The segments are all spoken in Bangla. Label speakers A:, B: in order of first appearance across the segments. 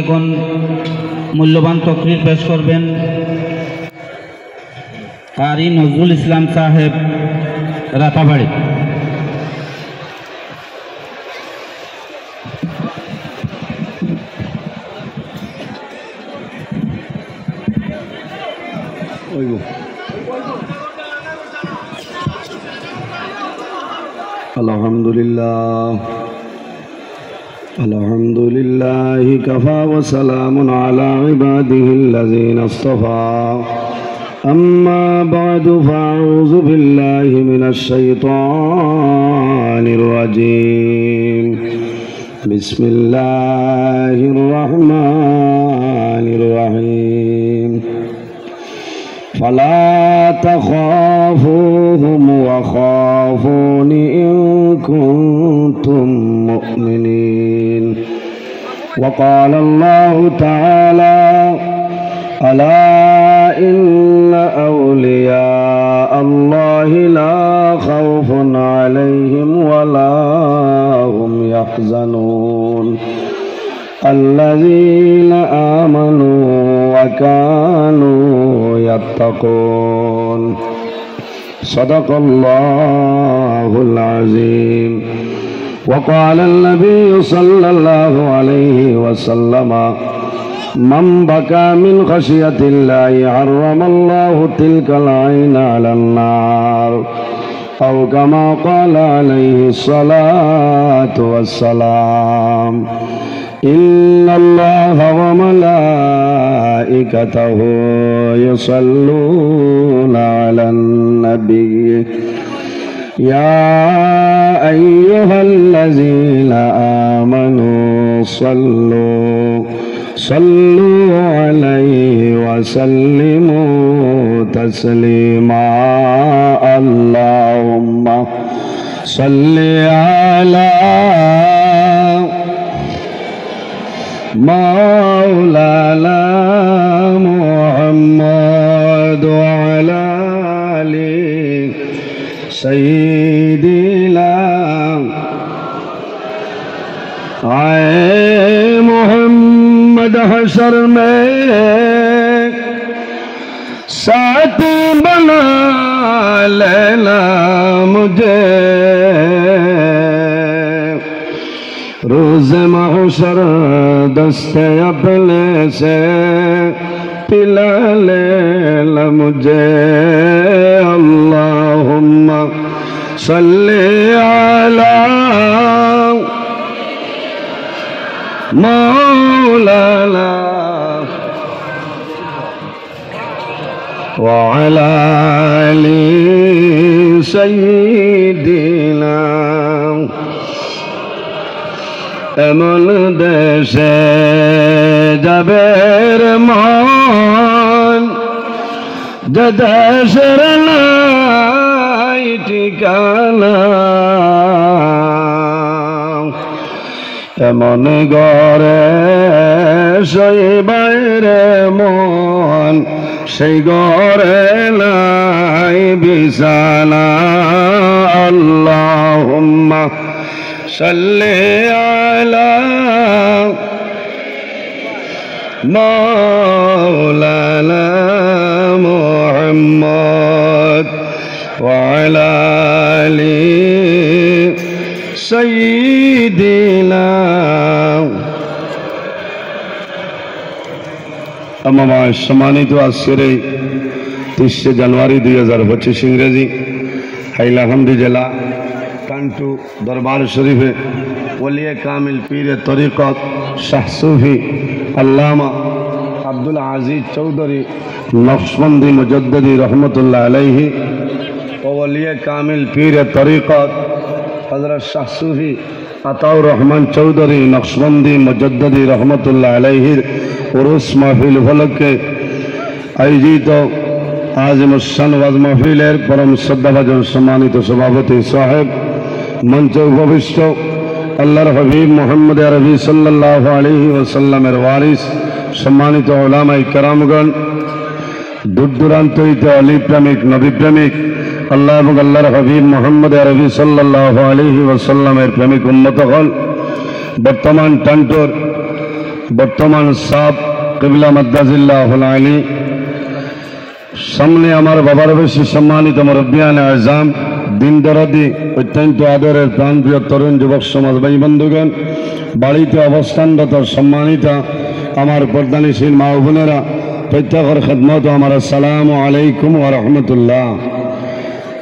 A: এখন মূল্যবান তকরির পেশ করবেন কারি নজরুল ইসলাম সাহেব রাতাবাড়ি।
B: الحمد لله كفى وسلام على عباده الذين اصطفى أما بعد فأعوذ بالله من الشيطان الرجيم بسم الله الرحمن الرحيم فلا تخافوهم وخافوني إن كنتم مؤمنين وقال الله تعالى ألا إن أولياء الله لا خوف عليهم ولا هم يحزنون الذين آمنوا وكانوا يتقون صدق الله العظيم. وقال النبي صلى الله عليه وسلم من بكى من خشية الله حرم الله تلك العين على النار أو كما قال عليه الصلاة والسلام. إن الله وملائكته يصلون على النبي يا أيها الذين آمنوا صلوا عليه وسلموا تسليما. اللهم صل على مولانا محمد وعلى آل سيدنا محمد حشر میں ساتھی بنا لینا مجھے روز محشر دستے اپنے سے پلا لینا مجھے. اللہم صلی علی مولانا وعلى آل سيدنا. এমন দেশে যাবের মন যে দেশের নাই ঠিকানা, এমন ঘরে শোইবারে মন সেই ঘরে নাই বিছানা. আল্লাহুম্মা সাল্লি আলা মাওলানা মুহাম্মদ ওয়া আলা আলি সাইয়্যিদিনা. আমার সম্মানিত আজকের এই 30 জানুয়ারি 2025 ইংরেজি হাইলাকান্দি জেলা কান্টু দরবার শরীফে ওলিয়ে কামিল পীরে তরিকত শাহ সুফি আল্লামা আব্দুল আজিজ চৌধুরী নকশবন্দি মুজদ্দিদি রহমতুল্লাহ আলাইহি ও ওলিয়ে কামিল পীরে তরিকত হযরত শাহ সুফি আতাউর রহমান চৌধুরী নকশবন্দি মুজদ্দিদি রহমতুল্লাহ আলাইহির উরুস মাহফিল উপলক্ষে আয়োজিত আজিমুস-শান ওয়াজ মাহফিলের পরম শ্রদ্ধাভাজন সম্মানিত সভাপতি সাহেব, মঞ্চে উপবিষ্ট আল্লাহর হাবিব মুহাম্মদ আরবি সাল্লাল্লাহু আলাইহি ওয়াসাল্লামের ওয়ারিস সম্মানিত উলামায়ে কেরামগণ, দূর দূরান্ত হইতে অলি প্রেমিক নবী প্রেমিক আল্লাহ এবং আল্লাহর হাবিব মুহাম্মদ আরবি সাল্লাল্লাহু আলাইহি ওয়াসাল্লামের প্রেমিক উম্মতগণ, বর্তমান টান্টোর বর্তমান সাব কিবলা মাদ্দাজিল্লাহুল আলী, সামনে আমার বাবার বেশি সম্মানিত মুরব্বিয়ান আজম, দিন দরাদি অত্যন্ত আদরের প্রাণপ্রিয় তরুণ যুবক সমাজ ভাই বন্ধুগণ, বাড়িতে অবস্থানরত সম্মানিত আমার পর্দানিশীল মা বোনেরা, প্রত্যেকের খেদমত আমার আসসালামু আলাইকুম ওয়া রাহমাতুল্লাহ।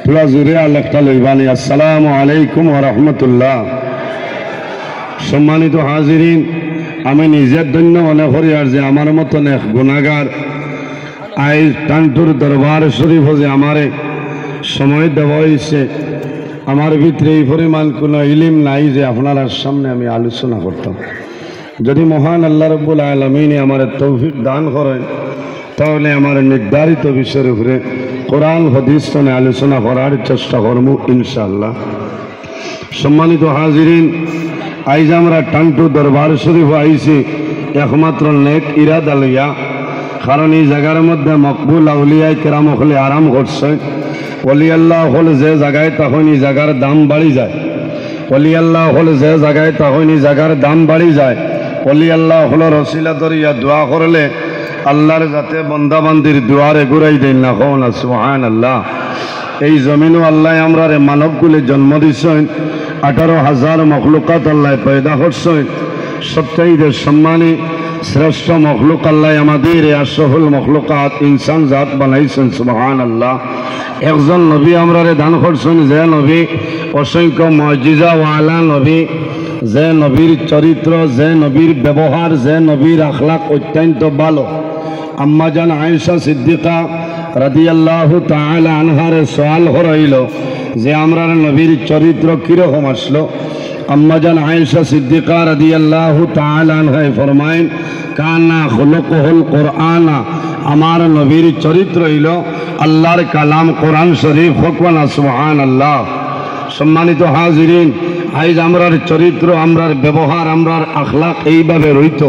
B: পুরা জুড়ে আল্লাহটা লইবানি, আসসালামু আলাইকুম ওয়া রাহমাতুল্লাহ। সম্মানিত হাজিরিন, আমি নিজের ধন্য মনে করি আর যে আমার মতন এক গুণাগার আজ টানটুর দরবার শরীফ যে আমারে সময় দেওয়া হয়েছে, আমার ভিতরে এই পরিমাণ কোনো ইলিম নাই যে আপনার সামনে আমি আলোচনা করতাম। যদি মহান আল্লাহ রাব্বুল আলামিন আমার তৌফিক দান করেন, তাহলে আমার নির্ধারিত বিষয়ের উপরে কোরআন হাদিস নিয়ে আলোচনা করার চেষ্টা করব ইনশাআল্লাহ। সম্মানিত হাজিরিন, আজ আমরা টানটু দরবার শরীফ আইছি একমাত্র নেক ইরাদা লইয়া, কারণ এই জায়গার মধ্যে মকবুল আউলিয়ায় কেরাম হলে আরাম করছে। ওলি আল্লাহ হল যে জায়গায় তখন এই জায়গার দাম বাড়ি যায়। ওলি আল্লাহ হল যে জায়গায় তখন এই জায়গার দাম বাড়ি যায়। ওলি আল্লাহ হল রসিলা দরিয়া দোয়া করলে আল্লাহর যাতে বন্দাবান্দির দুয়ারে ঘুরাই দেন না কও না সুবহানাল্লাহ। এই জমিনও আল্লাহ আমরা মানবগুলি জন্ম দিচ্ছেন, 18,000 মখলুকাত আল্লাহ পয়দা করছেন। সবচাইতে সম্মানী শ্রেষ্ঠ মখলুক আল্লাহ আমাদের আশরাফুল মখলুকাত ইনসান জাত বানাইছেন সুবহানাল্লাহ। একজন নবী আমরা দান করছেন, যে নবী অসংখ্য মুজিজা ওয়ালা নবী, যে নবীর চরিত্র, যে নবীর ব্যবহার, যে নবীর আখলাক অত্যন্ত ভালো। আম্মা জান আয়েশা সিদ্দিকা রাদিয়াল্লাহু তাআলা আনহার সওয়াল হইল যে আমরা নবীর চরিত্র কিরকম আসলো। আম্মা জান আয়েশা সিদ্দিকা রাদিয়াল্লাহু তাআলা আনহা ফরমায়েন, কানা খুলুকুল কুরআন, আমার নবীর চরিত্র হইল আল্লাহর কালাম কোরআন শরীফ। হকওয়ানা সুবহানাল্লাহ। সম্মানিত হাজিরিন, আজ আমরার চরিত্র, আমরার ব্যবহার, আমরার আখলাক এইভাবে রইত,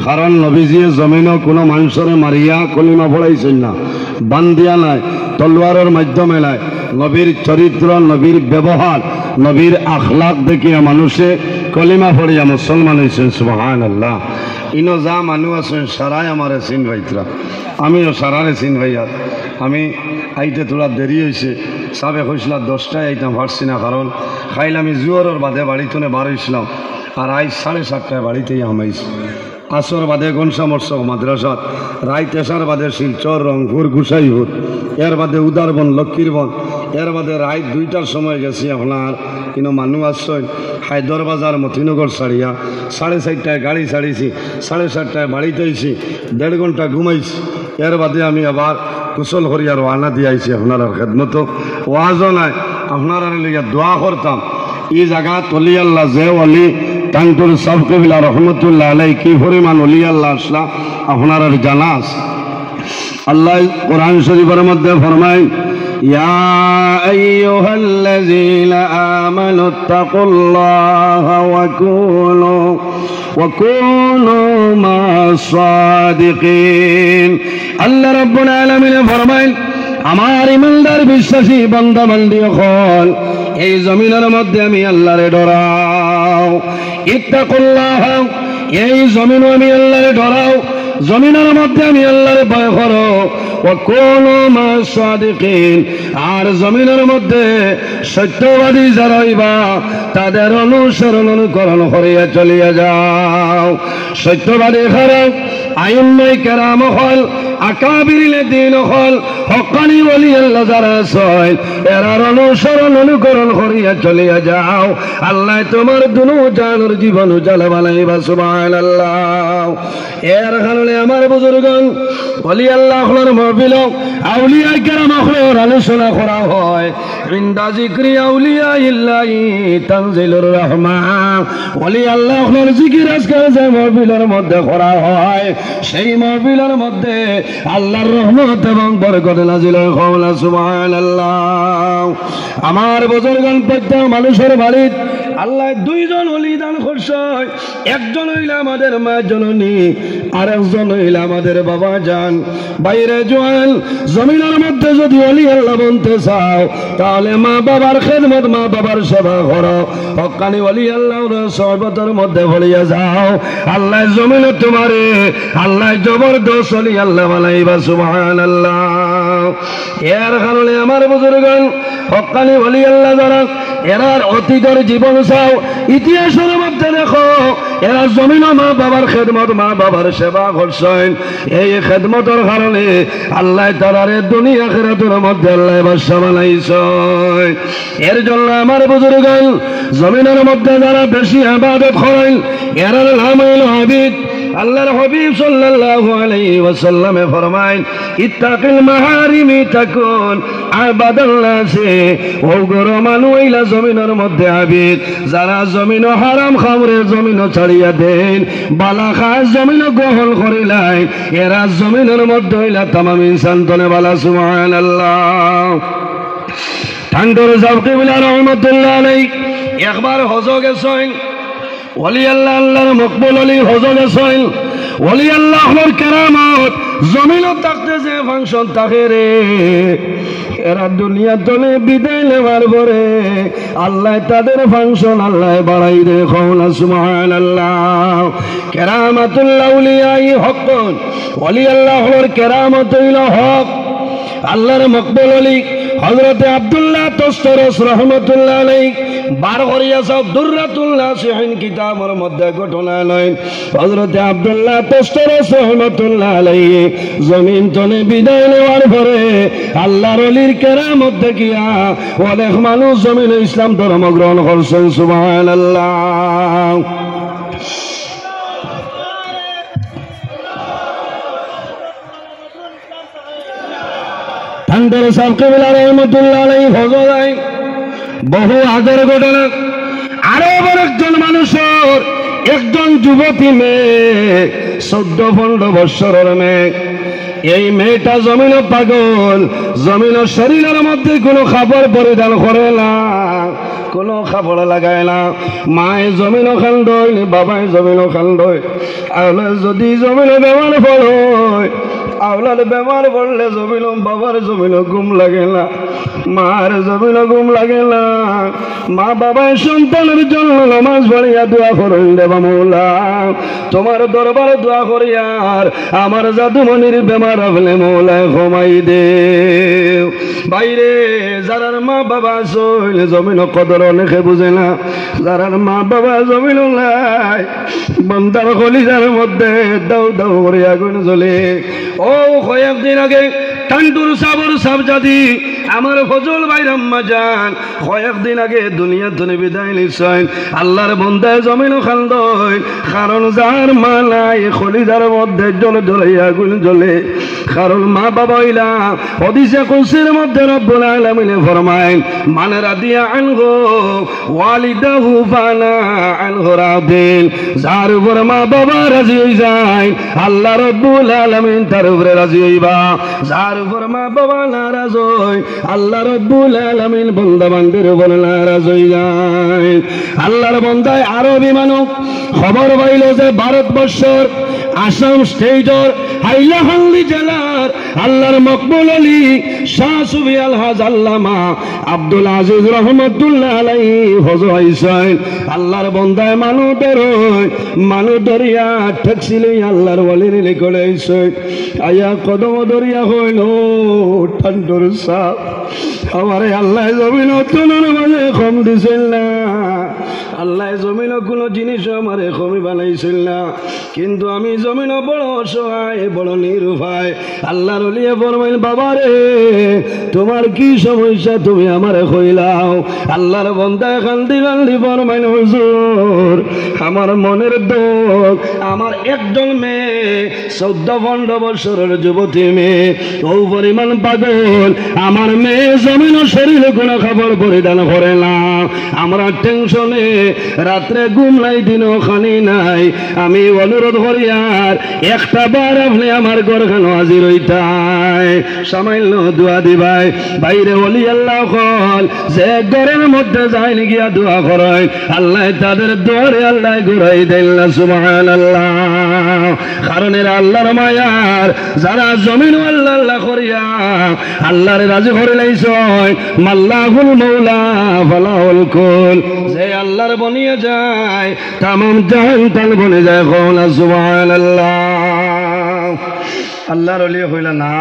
B: কারণ নবীজি জমিনও কোনো মানুষের মারিয়া কলিমা পড়াইছেন না, বান্দিয়া নাই, তলোয়ারের মাধ্যমে নাই। নবীর চরিত্র, নবীর ব্যবহার, নবীর আখলাক দেখিয়া মানুষে কলিমা পড়িয়া মুসলমান হয়েছেন সুবহানাল্লাহ। ইনো যা মানুষ আছেন সারাই আমারে চিন ভাইতরা, আমিও সারারে চিন ভাইয়া। আমি আইতে তোলা দেরি হয়েছে, সাবে হয়েছিল 10টায় আইতাম, পারছি না, কারণ খাইলে আমি জুয়ারের বাদে বাড়িতে বার হয়েছিলাম, আর আজ 7:30টায় বাড়িতেই হামাইছি। আসর বাদে গনসা মৎসক মাদ্রাসাত, রায় 3টার বাদে শিলচর, রংপুর, গুসাইপুর, এর বাদে উদারবন, লক্ষ্মীরবন, এর বাদে রায় 2টার সময় গেছি আপনার কিন্তু মানুষ আসছেন হায়দর বাজার মতিনগর ছাড়িয়া। 4:30টায় গাড়ি ছাড়িয়েছি, 7:30টায় বাড়িতে আইছি, 1.5 ঘন্টা ঘুমাইছি। এর বাদে আমি আবার কুশল করিয়া রওনা দিয়ে আইছি আপনার খেদমত। ওয়াজও নাই, আপনারা লইয়া দোয়া করতাম। এই জায়গা তলি আল্লাহ যে অলি টাঙ্কুর সাব কবিলা রহমতুল্লাহ আলাই কি পরিমাণ অলি আল্লাহ আসলা আপনার জানা আছে। আল্লাহ কোরআন শরীফের মধ্যে ফরমায়, ইয়া আইয়ুহাল্লাযীনা আমানুত্তাকুল্লাহা ওয়া কুনু মা'আস সাদিকিন। আল্লাহ রাব্বুল আলামিন ফরমায়, আমার ইমানদার বিশ্বাসী বান্দা বান্দি হল, এই জমিনের মধ্যে আমি আল্লাহরে ডরাও। ইত্তাকুল্লাহ, এই জমিনও আমি আল্লাহরে ডরাও, জমিনের মধ্যে আমি আল্লাহরে ভয় করো। ওয়া কুনু মা'আস সাদিকিন, আর জমিনের মধ্যে সত্যবাদী যারা হইবা তাদের অনুসরণ অনুকরণ করিয়া চলিয়া যাও। সত্যবাদী খারাপ আইম্মায়ে কেরাম হল, আকাবিরিলে দিন হল, হকানি ওলি আল্লাহ যারা ছয়, এরার অনুসরণ অনুকরণ করিয়া চলিয়া যাও। আল্লাহ তোমার দুনু জানের জীবন উজালা বানাইবা সুবহানাল্লাহ। এর কারণে আমার বুজুর্গণ ওলি আল্লাহ হলর মহফিল, আউলিয়া কেরাম হলর আলোচনা করা হয়। ইনদা যিকরি আউলিয়া ইল্লাহি তানজিলুর রহমান। ওলি আল্লাহ হলর জিকির আজকাল যে মহফিলের মধ্যে করা হয়, সেই মহফিলের মধ্যে আল্লাহর রহমত এবং বরকত নাজিল হয়। সুবহানাল্লাহ। আমার বুজুর্গণ প্রত্যেক মানুষের বাড়িতে
C: আল্লাহ দুইজন ওলি দান করছে, একজন হইল আমাদের মা জননী, আর একজন হইল আমাদের বাবা জান। বাইরে জোয়ান জমিনের মধ্যে যদি ওলি আল্লাহ বলতে চাও তাহলে মা বাবার খেদমত, মা বাবার সেবা করো। হক্কানি ওলি আল্লাহর সহবতের মধ্যে ভরিয়া যাও। আল্লাহ জমিনে তোমারে আল্লাহ জবরদস্ত ওলি আল্লাহ বানাইবা। সুবহানাল্লাহ। এর কারণে আমার বুজুর্গণ হক্কানি ওলি আল্লাহ যারা এরার অতীতের জীবন চাও, ইতিহাসের মধ্যে দেখো এরা জমিন মা বাবার খেদমত, মা বাবার সেবা করছেন। এই খেদমতের কারণে আল্লাহ তারারে দুনিয়া আখিরাতের মধ্যে আল্লাহ বাদশা বানাইছেন। এর জন্য আমার বুজুর্গণ জমিনের মধ্যে যারা বেশি ইবাদত করেন এরার নাম হইল আবিদ। আল্লাহর হাবিব সাল্লাল্লাহু আলাইহি ওয়াসাল্লামে ফরমায়, ইত্তাকিল মাহারিমি তাকুন আবাদাল্লাহি। ও গরো মানু হইলা জমিনের মধ্যে আবিদ, যারা জমিন হারাম খামরে জমিন ছাড়িয়া দেন, বালা খাস জমিন গ্রহণ করিলাই, এরা জমিনের মধ্যে হইলা তামাম ইনসান তনে বালা। সুবহানাল্লাহ। ঠান্ডর সাহেব কিবলা রহমাতুল্লাহ আলাইহি একবার হজ গেছেন। ওলি আল্লাহ আল্লাহর মকবুল আলী হজ গেছেন। ওলি আল্লাহর কেরামত জমিনও থাকতে যে ফাংশন থাকে রে, এরা দুনিয়া তলে বিদায় নেওয়ার পরে আল্লাহ তাদের ফাংশন আল্লাহ বাড়াই দে। কওনা সুবহানাল্লাহ। কেরামাতুল্লাহ আউলিয়াই হক। ওলি আল্লাহর কেরামত হইল হক। আল্লাহর মকবুল আলী হযরতে আব্দুল্লাহ তস্তরস রহমাতুল্লাহ আলাইহি বার করিয়া সব দুররাতুল্লাহ সিহিন কিতাবের মধ্যে ঘটনা নয়। হযরতে আব্দুল্লাহ তস্তরস রহমাতুল্লাহ আলাইহি জমিন তলে বিদায় নেওয়ার পরে আল্লাহর ওলির কেরামত দেখিয়া অনেক মানুষ জমিনে ইসলাম ধর্ম গ্রহণ করছেন। সুবহানাল্লাহ। ঠান্ডার সাহেব কিবলা রহমাতুল্লাহ আলাইহি ফজলাই বহু আগের ঘটনা। আরো একজন মানুষের একজন যুবতী মেয়ে 14-15 বৎসরের মেয়ে। এই মেয়েটা জমিন পাগল, জমিন শরীরের মধ্যে কোনো খাবার পরিধান করে না, কোনো খাবার লাগায় না। মায়ে জমিন খান্দয়, বাবায় জমিন খান্দয়। আর যদি জমিন বেমার পড়য়, আওলাদ বেমার পড়লে জমিন বাবার জমিন ঘুম লাগে না, মার জমিন ঘুম লাগে না। মা বাবায় সন্তানের জন্য নামাজ পড়িয়া দোয়া করেন, দেবা মৌলা তোমার দরবারে দোয়া করিয়ার আমার জাদুমণির বেমার হলে মৌলায় ঘুমাই দে। বাইরে যারার মা বাবা চল জমিন কদর অনেকে বুঝে না, যারার মা বাবা জমিন নাই বন্দার কলিজার মধ্যে দাউ দাউ করে আগুন জ্বলে। ও কয়েকদিন আগে টান্ডুর সাবর সাবজাদি আমার ফজল ভাই রাম্মা যান কয়েকদিন আগে দুনিয়া ধনে বিদায় নিছেন। আল্লাহর বন্দায় জমিন খান্দয়, কারণ যার মা নাই খলিজার মধ্যে জ্বলে জ্বলে আগুন জ্বলে। কারণ মা বাবা হইলা হাদিসে কুদসির মধ্যে রব্বুল আলামিন ফরমায়, মান রাদিয়া আনহু ওয়ালিদাহু ফানা আনহু রাদিন। যার উপর মা বাবা রাজি হই যায় আল্লাহ রব্বুল আলামিন তার উপরে রাজি হইবা। যার উপর মা বাবা নারাজ হয় আল্লাহ রব্বুল আলামিন বান্দা বান্দির উপর নারাজ হই যায়। আল্লাহর বান্দায় আরবি মানুষ খবর পাইল যে ভারতবর্ষর আসাম স্টেটর হাইলাকান্দি জেলার আল্লাহর মকবুল আলী শাহ সুফি আলহাজ আল্লামা আব্দুল আজিজ রহমতুল্লাহ আলাইহি হজ হইছেন। আল্লাহর বন্দায় মানুষ দরিয়া ঠেকছিল আল্লাহর ওয়ালির লিখলে আইছে। আয়া কদম দরিয়া হইল ঠান্ডর সাপ আমারে আল্লাহ জমিন তুলনার মাঝে কম দিছিল না। আল্লাহ জমিন কোনো জিনিস আমারে কমি বানাইছিল না, কিন্তু আমি জমিন বড় অসহায়, বড় নিরুপায়। আল্লাহর ওলিয়ে ফরমাইল, বাবা রে তোমার কি সমস্যা তুমি আমারে কইলাও। আল্লাহর বান্দায় কান্দি কান্দি ফরমাইল, হুজুর আমার মনের দুঃখ, আমার একজন মেয়ে 14-15 বছরের যুবতী মেয়ে, ও পরিমাণ পাগল। আমার মেয়ে জমিন শরীরে কোনো খাবার পরিধান করে না। আমরা টেনশনে রাত্রে ঘুম নাই দিনও খানি নাই আমি অনুরোধ করি আর একটা বার আপনি আমার ঘরখানো হাজির হইতাই সামান্য দোয়া দিবাই বাইরে ওলি আল্লাহ হল যে ঘরের মধ্যে যায়নি গিয়া দোয়া করেন আল্লাহ তাদের দোয়ারে আল্লাহ ঘুরাই দেন না সুবহানাল্লাহ কারণ এরা আল্লাহর মায়ার যারা জমিন আল্লাহ আল্লাহ করিয়া আল্লাহর রাজি করে লাইছয় মাল্লাহুল মাওলা ফালাহুল কুল যে আল্লাহর বনিয়ে যায় তামাম জাহান তাল বনে যায় কওলা সুবহানাল্লাহ আল্লাহর ওলি হইলা না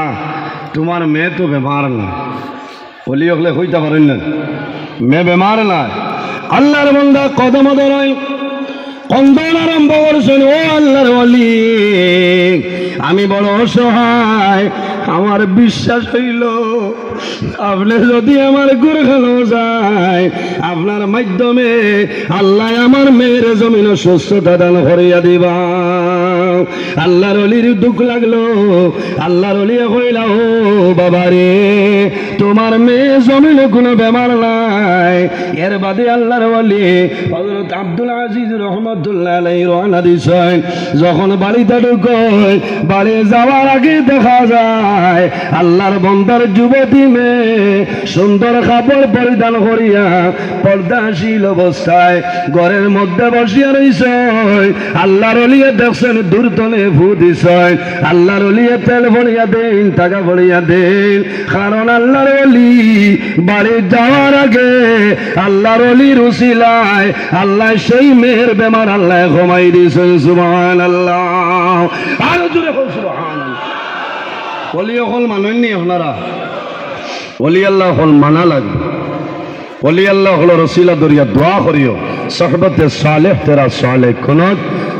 C: তোমার মেয়ে তো বেমার না ওলি হলে হইতে পারেন না মেয়ে বেমার না আল্লাহর বান্দা কদম ধরাই কন্দন আরম্ভ করছেন ও আল্লাহর ওলি আমি বড় অসহায় আমার বিশ্বাস হইল আপনি যদি আমার ঘরখানো যায় আপনার মাধ্যমে আল্লাহ আমার মেয়ের জমিন সুস্থতা দান করিয়া দিবা আল্লাহর ওলির দুঃখ লাগলো আল্লাহর ওলি কইলা ও বাবা রে তোমার মেয়ে জমিনে কোনো বেমার নাই এর বাদে আল্লাহর ওলি হযরত আব্দুল আজিজ রহমাতুল্লাহ আলাইহি রওনা দিছেন যখন বাড়িতে ঢুকয় বাড়ি যাওয়ার আগে দেখা যায় আল্লাহর বান্দার যুবতী মেয়ে সুন্দর কাপড় পরিধান করিয়া পর্দাশীল অবস্থায় ঘরের মধ্যে বসিয়া রইছে আল্লাহর ওলিয়ে দেখছেন দূরতলে ফু দিছেন আল্লাহর ওলিয়ে তেল ভরিয়া দেন টাকা ভরিয়া দেন কারণ আল্লাহর ওলি বাড়ি যাওয়ার আগে আল্লাহর ওলির উসিলায় আল্লাহ সেই মেয়ের বেমার আল্লাহ কমাই দিয়েছেন সুবহানাল্লাহ আরো জোরে বল সুবহানাল্লাহ ওলি হল মানেননি আপনারা ওলি আল্লাহ হল মানা লাগবে ওলি আল্লাহ হল রসিলা দরিয়া দোয়া করিও সোহবতে সালেহ তেরা সালেহ খুনত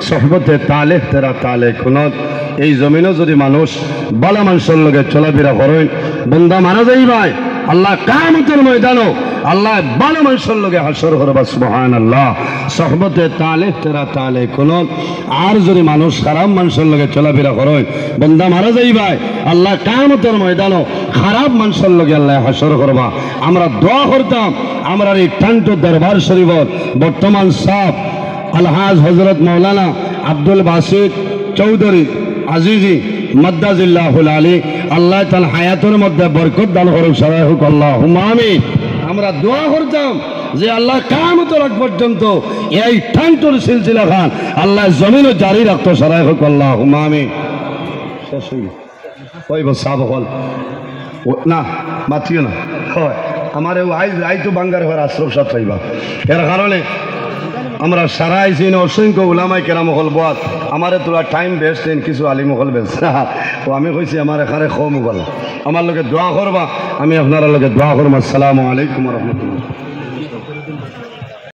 C: সোহবতে তালেহ তেরা তালেহ খুনত এই জমিনও যদি মানুষ বালা মানুষের লগে চলাফেরা করেন বন্দা মারা যাইবাই আল্লাহ কিয়ামতের ময়দানও আল্লাহ ভালো মানুষের লগে হাসর করবা সুবহানাল্লাহ সোহবতে তালেহ তেরা তালেহ খুনত আর যদি মানুষ খারাপ মানুষের লগে চলাফেরা করেন বন্দা মারা যাইবাই আল্লাহ কিয়ামতের ময়দানও খারাপ মানুষের লগে আল্লাহ হাসর করবা আমরা দোয়া করতাম আমরা এই টান্ট দরবার শরীফত বর্তমান সাহেব আলহাজ হযরত মাওলানা আব্দুল বাসিত চৌধুরী আজিজি মাদ্দাজিল্লাহুল আলী আল্লাহ তাআলা হায়াতের মধ্যে বরকত দান করুক সবাই হোক আল্লাহুম্মা আমিন আমরা দোয়া করতাম যে আল্লাহ কিয়ামতের আগ পর্যন্ত এই টান্টর সিলসিলা খান আল্লাহ জমিনও জারি রাখতো সবাই হোক আল্লাহুম্মা আমিন শেষ হইল ওই বসাব হল না মাতিও না হয় আমার আই তো বাঙ্গার ঘর আশ্রম সাথ পাইবা এর কারণে আমরা সারা আইসি অসংখ্য উলামাই কেরাম হল বাদ আমার তোরা টাইম বেস্ট দেন কিছু আলিম হল বেস্ট ও আমি কইছি আমার এখানে কম বল আমার লোকে দোয়া করবা আমি আপনার লোকে দোয়া করবো আসসালামু আলাইকুম রহমতুল্লাহ